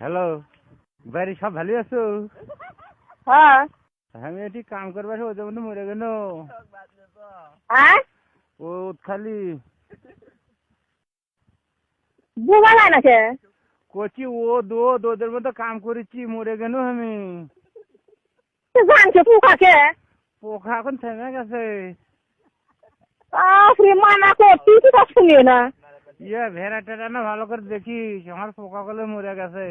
Hello, বাড়ি সব ভালো আছো? হ্যাঁ। আমি এটি কাম করবার ওদের মধ্যে মরে গেল। হ্যাঁ, ও খালি বোঝা যায় না কে? করছি ওদের মধ্যে কাম করেছি, মরে গেল আমি। জানছে পোকাকে? পোকা এখন থেমে গেছে। মানা করছি তো শুনিও না। ইয়ে ভেড়া টেরা না ভালো করে দেখিস, আমার পোকা গুলো মরে গেছে।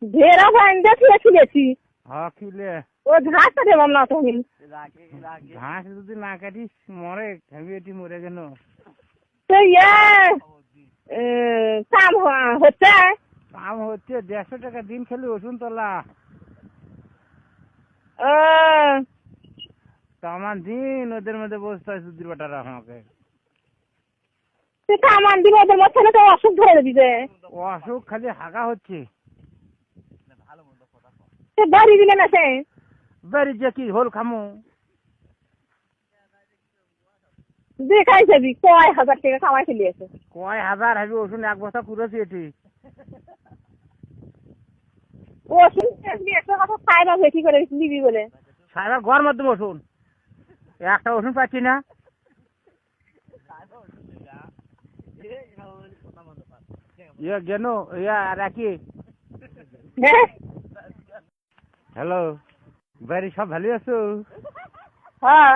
ভেড়া বাইন্দা ছিলেছি। হ্যাঁ খিলে ও ঘাসটা দেবাম না তখন। ঘাস যদি না কাটিস মরে, আমি এটি মরে গেল। তো কাম হচ্ছে। কাম হচ্ছে 150 টাকা দিন খেলে ওষুধ তোলা। তো আমার দিন ওদের মধ্যে বসতে হয় সুদির বেটারা আমাকে। কামান দিব ওদের মধ্যে তো অসুখ ধরে দিবে। অসুখ খালি হাগা হচ্ছে। বাড়ি দিলে না সে বাড়ি যে কি হোল খামু। দেখাই যাবি কয় হাজার টাকা কামাই ফেলিয়েছে। কয় হাজার হবে ওষুধ, এক বস্তা করেছি এটি। ওষুধ একটা কথা খাইবা ভেটি করে দিবি বলে। সারা ঘর মধ্যে ওষুধ, একটা ওষুধ পাচ্ছি না। ইয়ে গেল ইয়া রাখি। হ্যালো, বাড়ি সব ভালো আছো? হ্যাঁ।